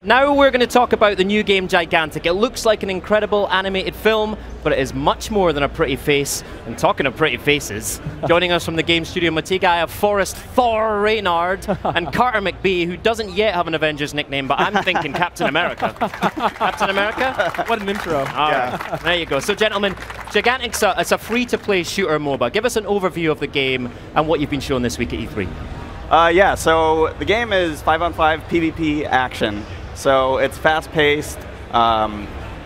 Now we're going to talk about the new game Gigantic. It looks like an incredible animated film, but it is much more than a pretty face. And talking of pretty faces, joining us from the game studio Motiga, I have Forrest Thor Reynard and Carter McBee, who doesn't yet have an Avengers nickname, but I'm thinking Captain America. Captain America? What an intro. All right. There you go. So gentlemen, Gigantic's it's a free-to-play shooter MOBA. Give us an overview of the game and what you've been shown this week at E3. Yeah, so the game is 5-on-5 PvP action. So it's fast-paced,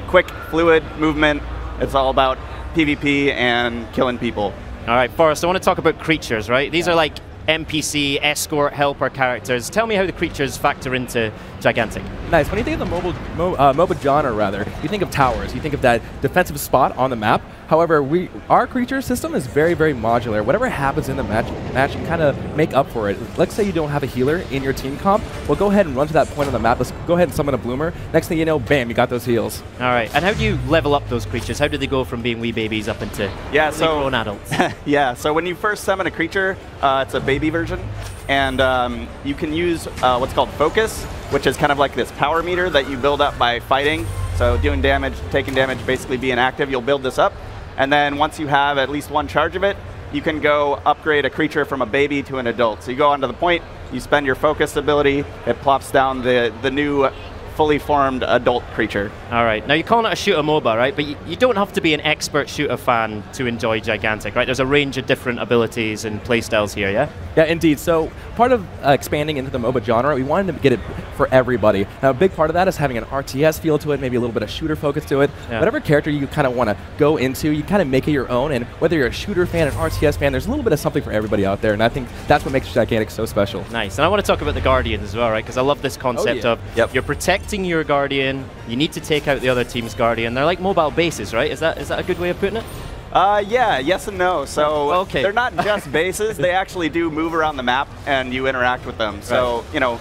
quick, fluid movement. It's all about PvP and killing people. All right, Forrest, I want to talk about creatures, right? These are like NPC, escort, helper characters. Tell me how the creatures factor into Gigantic. Nice. When you think of the MOBA genre, rather, you think of towers. You think of that defensive spot on the map. However, our creature system is very, very modular. Whatever happens in the match you kind of make up for it. Let's say you don't have a healer in your team comp. Well, go ahead and run to that point on the map. Let's go ahead and summon a bloomer. Next thing you know, bam, you got those heals. All right. And how do you level up those creatures? How do they go from being wee babies up into grown adults? Yeah, so when you first summon a creature, it's a baby version. And you can use what's called Focus, which is kind of like this power meter that you build up by fighting. So doing damage, taking damage, basically being active, you'll build this up. And then once you have at least one charge of it, you can go upgrade a creature from a baby to an adult. So you go onto the point, you spend your Focus ability, it plops down the new fully formed adult creature. All right. Now, you're calling it a shooter MOBA, right? But you don't have to be an expert shooter fan to enjoy Gigantic, right? There's a range of different abilities and playstyles here, yeah? Yeah, indeed. So part of expanding into the MOBA genre, we wanted to get it for everybody. Now, a big part of that is having an RTS feel to it, maybe a little bit of shooter focus to it. Yeah. Whatever character you kind of want to go into, you kind of make it your own. And whether you're a shooter fan, an RTS fan, there's a little bit of something for everybody out there. And I think that's what makes Gigantic so special. Nice. And I want to talk about the Guardian as well, right? Because I love this concept of you're protecting your Guardian, you need to take out the other team's Guardian. They're like mobile bases, right? Is that a good way of putting it? Yeah, yes and no. So they're not just bases, they actually do move around the map and you interact with them. So, you know,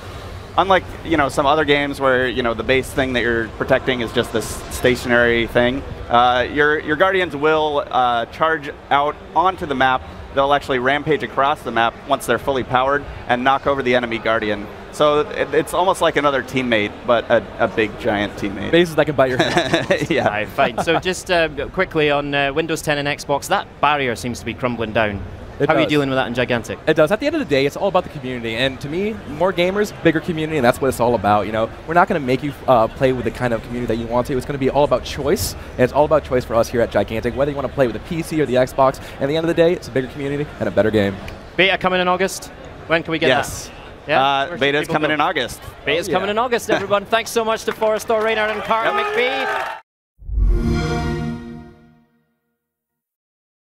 unlike, you know, some other games where, you know, the base thing that you're protecting is just this stationary thing, your Guardians will charge out onto the map. They'll actually rampage across the map once they're fully powered and knock over the enemy Guardian. So it's almost like another teammate, but a big, giant teammate. Bases that can bite your head. Yeah. All right, fine. So just quickly on Windows 10 and Xbox, that barrier seems to be crumbling down. How are you dealing with that in Gigantic? It does. At the end of the day, it's all about the community. And to me, more gamers, bigger community, and that's what it's all about. You know, we're not going to make you play with the kind of community that you want to. It's going to be all about choice. And it's all about choice for us here at Gigantic, whether you want to play with the PC or the Xbox. At the end of the day, it's a bigger community and a better game. Beta coming in August. When can we get that? Yeah, beta's coming in August. Beta's coming in August, everyone. Thanks so much to Forrest Thor Reynard and Carter McBee.